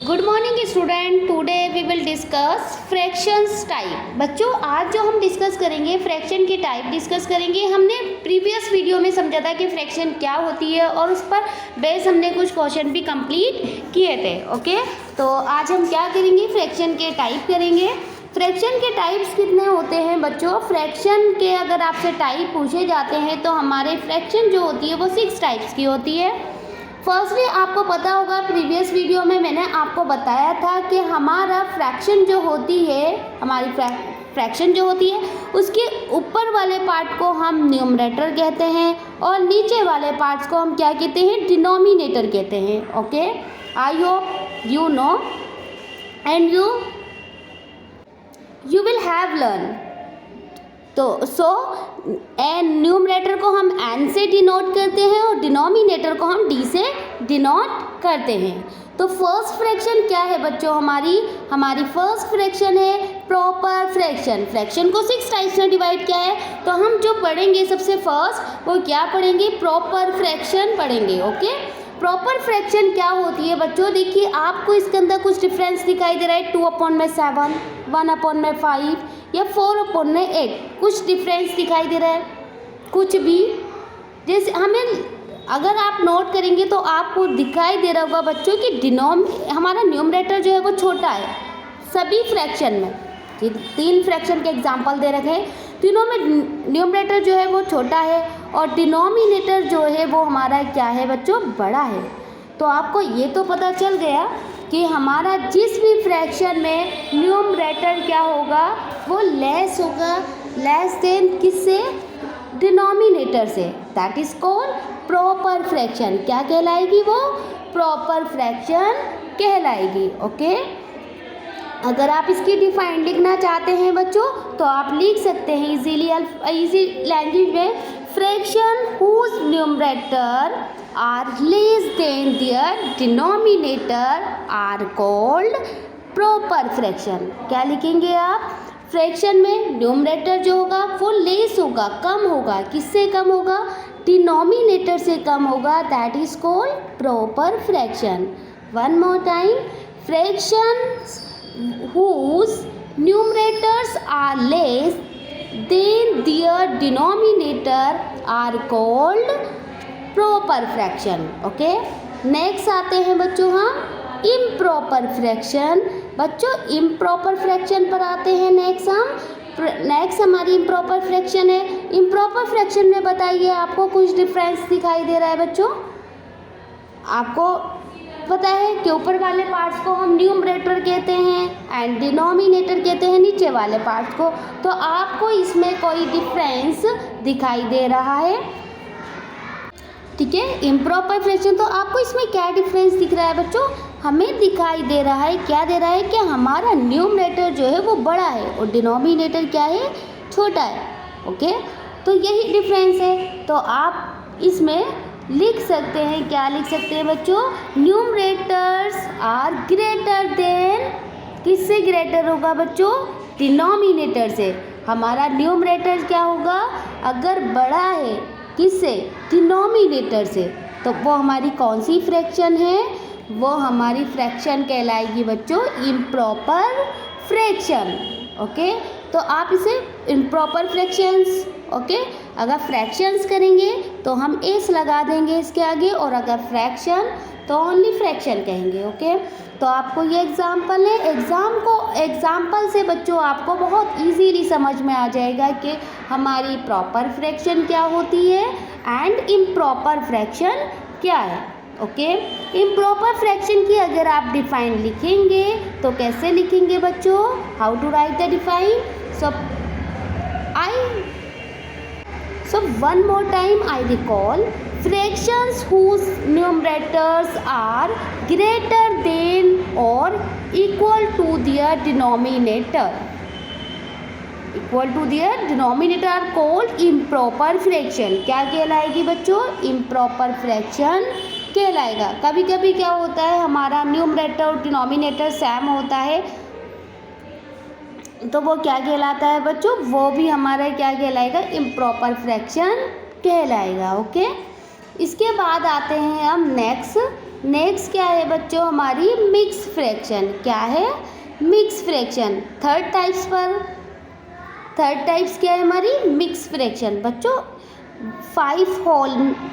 Good morning student. Today we will discuss fractions type. बच्चों आज जो हम डिस्कस करेंगे फ्रैक्शन के टाइप डिस्कस करेंगे। हमने प्रीवियस वीडियो में समझा था कि फ्रैक्शन क्या होती है और उस पर बेस हमने कुछ क्वेश्चन भी कंप्लीट किए थे। ओके, तो आज हम क्या करेंगे, फ्रैक्शन के टाइप करेंगे। फ्रैक्शन के टाइप्स कितने होते हैं बच्चों? फ्रैक्शन के अगर आपसे टाइप पूछे जाते हैं तो हमारे फ्रैक्शन जो होती है वो 6 टाइप्स की होती है। फर्स्टली आपको पता होगा प्रीवियस वीडियो में मैंने आपको बताया था कि हमारा फ्रैक्शन जो होती है, हमारी फ्रैक्शन जो होती है उसके ऊपर वाले पार्ट को हम न्यूमरेटर कहते हैं और नीचे वाले पार्ट्स को हम क्या कहते हैं, डिनोमिनेटर कहते हैं। Okay, I hope you know and you will have learn. तो एन न्यूमरेटर को हम एन से डिनोट करते हैं और डिनोमिनेटर को हम डी से डिनोट करते हैं। तो फर्स्ट फ्रैक्शन क्या है बच्चों? हमारी फर्स्ट फ्रैक्शन है प्रॉपर फ्रैक्शन। फ्रैक्शन को 6 टाइप्स में डिवाइड किया है, तो हम जो पढ़ेंगे सबसे फर्स्ट वो क्या पढ़ेंगे, प्रॉपर फ्रैक्शन पढ़ेंगे। ओके, प्रॉपर फ्रैक्शन क्या होती है बच्चों? देखिए आपको इसके अंदर कुछ डिफरेंस दिखाई दे रहा है, 2/7, 1/5 या 4/8, कुछ डिफरेंस दिखाई दे रहा है कुछ भी। जैसे हमें अगर आप नोट करेंगे तो आपको दिखाई दे रहा होगा बच्चों कि हमारा न्यूमरेटर जो है वो छोटा है सभी फ्रैक्शन में। 3 फ्रैक्शन के एग्जांपल दे रखे हैं, तीनों में न्यूमरेटर जो है वो छोटा है और डिनोमिनेटर जो है वो हमारा क्या है बच्चों, बड़ा है। तो आपको ये तो पता चल गया कि हमारा जिस भी फ्रैक्शन में न्यूमरेटर क्या होगा वो लेस होगा, लेस देन किससे, डिनोमिनेटर से। That is called proper fraction. क्या कहलाएगी वो? प्रॉपर फ्रैक्शन कहलाएगी। ओके, अगर आप इसकी डिफाइन लिखना चाहते हैं बच्चों तो आप लिख सकते हैं इजी लैंग्वेज में, fraction whose numerator are less than their denominator are called proper fraction. क्या लिखेंगे आप? फ्रैक्शन में न्यूमरेटर जो होगा वो लेस होगा, कम होगा। किससे कम होगा? डिनोमिनेटर से कम होगा। That is called proper fraction. One more time, fractions whose numerators are less than their denominator are called proper fraction. Okay, next आते हैं बच्चों हम improper fraction। बच्चों improper fraction पर आते हैं नेक्स्ट हमारी improper fraction है। improper fraction में बताइए आपको कुछ डिफरेंस दिखाई दे रहा है बच्चों? आपको पता है कि ऊपर वाले पार्ट्स को हम न्यूमरेटर कहते हैं एंड डिनोमिनेटर कहते हैं नीचे वाले पार्ट्स को। तो आपको इसमें कोई डिफरेंस दिखाई दे रहा है? ठीक है, इम्प्रॉपर फ्रैक्शन। तो आपको इसमें क्या डिफरेंस दिख रहा है बच्चों? हमें दिखाई दे रहा है, क्या दे रहा है कि हमारा न्यूमरेटर जो है वो बड़ा है और डिनोमिनेटर क्या है, छोटा है। ओके, तो यही डिफरेंस है। तो आप इसमें लिख सकते हैं, क्या लिख सकते हैं बच्चों? न्यूमरेटर्स आर ग्रेटर देन, किससे ग्रेटर होगा बच्चों? डिनोमिनेटर से। हमारा न्यूमरेटर क्या होगा अगर बड़ा है, किससे? डिनोमिनेटर से। तो वो हमारी कौन सी फ्रैक्शन है? वो हमारी फ्रैक्शन कहलाएगी बच्चों इम्प्रॉपर फ्रैक्शन। ओके, तो आप इसे इम्प्रॉपर फ्रैक्शंस, ओके, अगर फ्रैक्शंस करेंगे तो हम एस लगा देंगे इसके आगे, और अगर फ्रैक्शन तो ओनली फ्रैक्शन कहेंगे। ओके, तो आपको ये एग्जाम्पल है, एग्जाम्पल से बच्चों आपको बहुत इजीली समझ में आ जाएगा कि हमारी प्रॉपर फ्रैक्शन क्या होती है एंड इम्प्रॉपर फ्रैक्शन क्या है। ओके, इम्प्रॉपर फ्रैक्शन की अगर आप डिफाइन लिखेंगे तो कैसे लिखेंगे बच्चों? How to write the define? So one more time I recall, fractions whose numerators are greater than or equal to their denominator are called improper fraction. क्या कहलाएगी बच्चों? improper fraction कहलाएगा। कभी कभी क्या होता है, हमारा न्यूमरेटर और डिनोमिनेटर सेम होता है तो वो क्या कहलाता है बच्चों? वो भी हमारा क्या कहलाएगा? इम्प्रॉपर फ्रैक्शन कहलाएगा। ओके, इसके बाद आते हैं हम नेक्स्ट नेक्स्ट क्या है बच्चों हमारी मिक्स फ्रैक्शन। क्या है? Mix fraction. थर्ड टाइप्स क्या है हमारी? Mix fraction. बच्चों 5 होल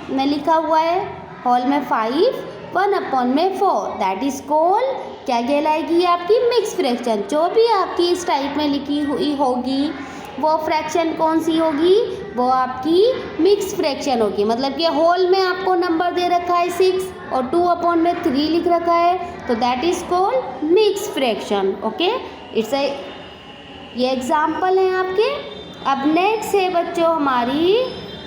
में लिखा हुआ है, होल में 5, 1/4 दैट इज कॉल्ड, क्या कहलाएगी आपकी? Mix fraction. जो भी आपकी इस टाइप में लिखी हुई होगी वो फ्रैक्शन कौन सी होगी? वो आपकी मिक्स फ्रैक्शन होगी। मतलब कि होल में आपको नंबर दे रखा है 6 और 2/3 लिख रखा है, तो that is called mix fraction. Okay, it's ये एग्जाम्पल हैं आपके। अब नेक्स्ट है बच्चों हमारी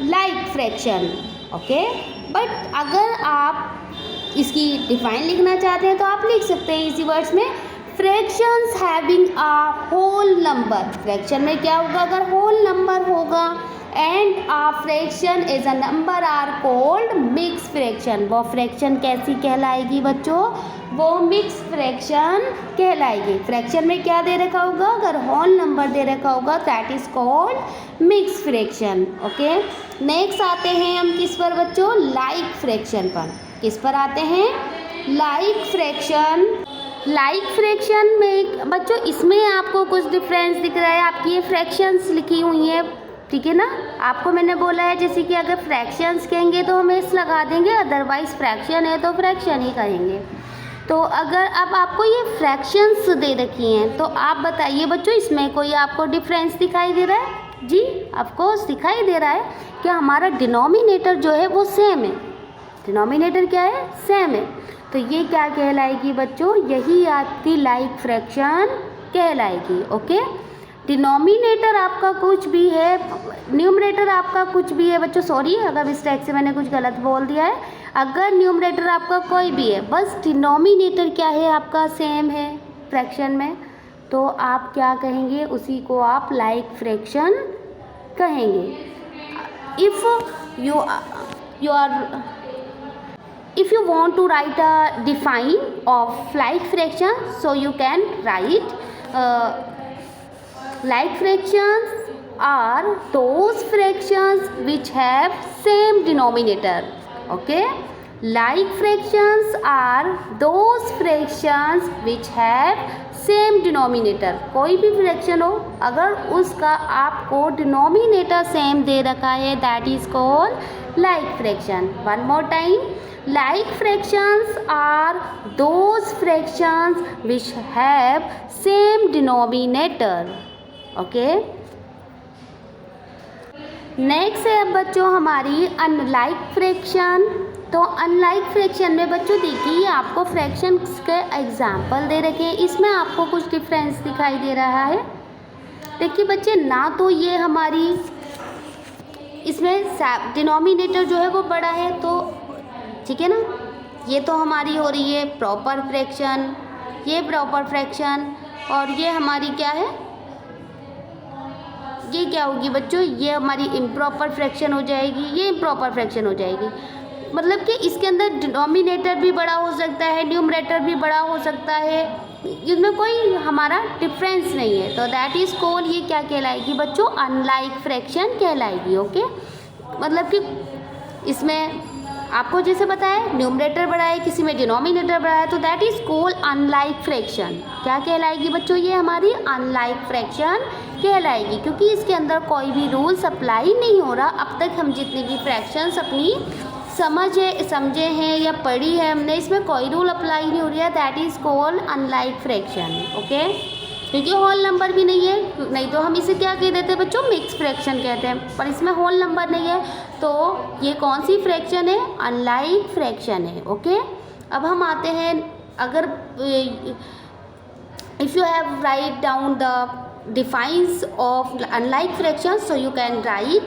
लाइक फ्रैक्शन। ओके, बट अगर आप इसकी डिफाइन लिखना चाहते हैं तो आप लिख सकते हैं इसी वर्ड्स में, fractions having a whole number. Fraction में क्या होगा? अगर होल नंबर होगा and a fraction is a number are called mix fraction. वो फ्रैक्शन कैसी कहलाएगी बच्चों? वो मिक्स फ्रैक्शन कहलाएगी। फ्रैक्शन में क्या दे रखा होगा? अगर होल नंबर दे रखा होगा that is called mix fraction. Okay, next आते हैं हम किस पर बच्चों? लाइक फ्रैक्शन पर। किस पर आते हैं? Like fraction. लाइक फ्रैक्शन में बच्चों इसमें आपको कुछ डिफरेंस दिख रहा है। आपकी ये फ्रैक्शंस लिखी हुई हैं, ठीक है ना? आपको मैंने बोला है जैसे कि अगर फ्रैक्शंस कहेंगे तो हम एस लगा देंगे, अदरवाइज फ्रैक्शन है तो फ्रैक्शन ही कहेंगे। तो अगर अब आपको ये फ्रैक्शंस दे रखी हैं तो आप बताइए बच्चों इसमें कोई आपको डिफरेंस दिखाई दे रहा है? जी ऑफकोर्स दिखाई दे रहा है कि हमारा डिनोमिनेटर जो है वो सेम है। डिनोमिनेटर क्या है? सेम है। तो ये क्या कहलाएगी बच्चों? यही आपकी लाइक फ्रैक्शन कहलाएगी। ओके, डिनोमिनेटर आपका कुछ भी है, न्यूमरेटर आपका कुछ भी है बच्चों, सॉरी अगर मिस्टेक से मैंने कुछ गलत बोल दिया है। अगर न्यूमरेटर आपका कोई भी है, बस डिनोमिनेटर क्या है आपका? सेम है फ्रैक्शन में, तो आप क्या कहेंगे? उसी को आप लाइक फ्रैक्शन कहेंगे। if you want to write a define of like fraction, so you can write like fractions are those fractions which have same denominator. Okay, like fractions are those fractions which have same denominator. कोई भी fraction हो अगर उसका आपको denominator same दे रखा है that is called like fraction. One more time, like fractions are those fractions which have same denominator. okay, next है अब बच्चों हमारी अनलाइक फ्रैक्शन। तो अनलाइक फ्रैक्शन में बच्चों देखिए आपको फ्रैक्शंस के एग्जाम्पल दे रखे हैं, इसमें आपको कुछ डिफरेंस दिखाई दे रहा है। देखिए बच्चे, ना तो ये हमारी इसमें डिनोमिनेटर जो है वो बड़ा है, तो ठीक है ना, ये तो हमारी हो रही है प्रॉपर फ्रैक्शन, ये प्रॉपर फ्रैक्शन, और ये हमारी क्या है? ये क्या होगी बच्चों? ये हमारी इम्प्रॉपर फ्रैक्शन हो जाएगी, ये इम्प्रॉपर फ्रैक्शन हो जाएगी। मतलब कि इसके अंदर डिनोमिनेटर भी बड़ा हो सकता है, न्यूमरेटर भी बड़ा हो सकता है, इसमें कोई हमारा डिफरेंस नहीं है, तो दैट इज़ कॉल्ड, ये क्या कहलाएगी बच्चों? अनलाइक फ्रैक्शन कहलाएगी। ओके, मतलब कि इसमें आपको जैसे बताया न्यूमरेटर बड़ा है, किसी में डिनोमिनेटर बड़ा है, तो that is called unlike fraction. क्या कहलाएगी बच्चों? ये हमारी अनलाइक फ्रैक्शन कहलाएगी, क्योंकि इसके अंदर कोई भी रूल्स अप्लाई नहीं हो रहा। अब तक हम जितनी भी फ्रैक्शंस अपनी समझे हैं या पढ़ी है हमने, इसमें कोई रूल अप्लाई नहीं हो रही है, that is called unlike fraction. Okay, क्योंकि होल नंबर भी नहीं है, नहीं तो हम इसे क्या कह देते हैं बच्चों? मिक्स फ्रैक्शन कहते हैं, पर इसमें होल नंबर नहीं है, तो ये कौन सी फ्रैक्शन है? अनलाइक फ्रैक्शन है। ओके, अब हम आते हैं, अगर if you have write down the defines of unlike fraction, so you can right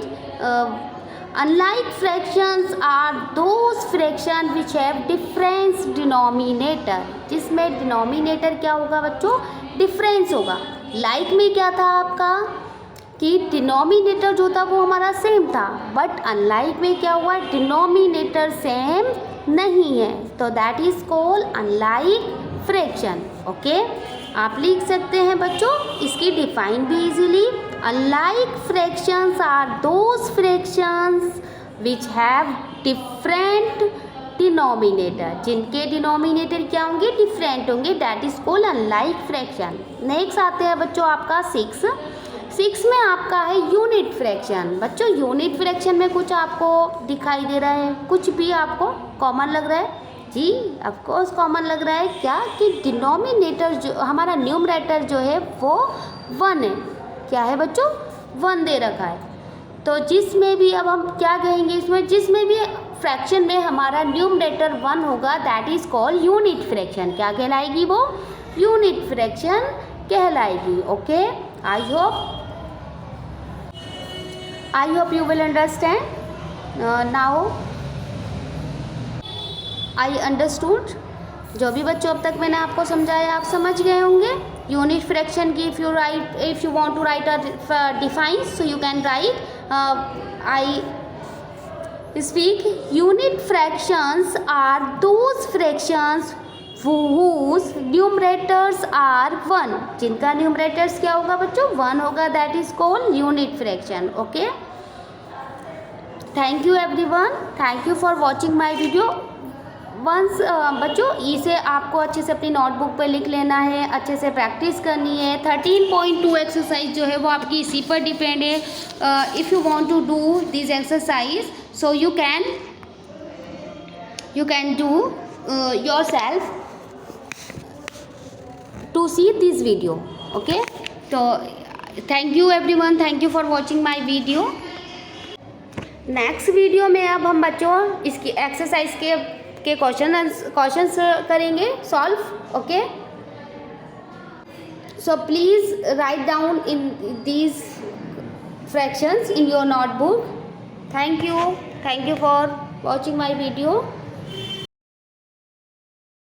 unlike fractions are those fractions which have different denominator। जिसमें डिनोमिनेटर क्या होगा बच्चों? डिफरेंस होगा। लाइक में क्या था आपका कि डिनोमिनेटर जो था वो हमारा सेम था, बट अनलाइक में क्या हुआ? डिनोमिनेटर सेम नहीं है, तो that is called unlike fraction. Okay, आप लिख सकते हैं बच्चों इसकी डिफाइन भी easily. Unlike fractions are those fractions which have different denominator, जिनके डिनोमिनेटर क्या होंगे, डिफरेंट होंगे, that is called unlike fraction. Next आते हैं बच्चों आपका 6 में आपका है यूनिट फ्रैक्शन। बच्चों यूनिट फ्रैक्शन में कुछ आपको दिखाई दे रहा है, कुछ भी आपको कॉमन लग रहा है? जी ऑफ कोर्स कॉमन लग रहा है। क्या कि डिनोमिनेटर जो हमारा न्यूमरेटर जो है वो 1 है। क्या है बच्चों? 1 दे रखा है। तो जिसमें भी अब हम क्या कहेंगे, इसमें जिसमें भी फ्रैक्शन में हमारा न्यूमरेटर 1 होगा that is called unit fraction. क्या कहलाएगी वो? यूनिट फ्रैक्शन कहलाएगी। Okay, I hope you will understand now. I understood. जो भी बच्चों अब तक मैंने आपको समझाया आप समझ गए होंगे। यूनिट फ्रैक्शन की if you want to write a define so you can write I speak. Unit fractions are those fractions whose numerators are 1. जिनका न्यूमरेटर्स क्या होगा बच्चों? 1 होगा, that is called unit fraction. Okay, thank you everyone, thank you for watching my video. Once बच्चों इसे आपको अच्छे से अपनी नोटबुक पे लिख लेना है, अच्छे से प्रैक्टिस करनी है। 13.2 एक्सरसाइज जो है वो आपकी इसी पर डिपेंड है। If you want to do this exercise so you can do yourself to see this video. Okay, so thank you everyone, thank you for watching my video. Next video में अब हम बच्चों इसकी एक्सरसाइज के questions करेंगे solve. Okay, so please write down in these fractions in your notebook. Thank you for watching my video.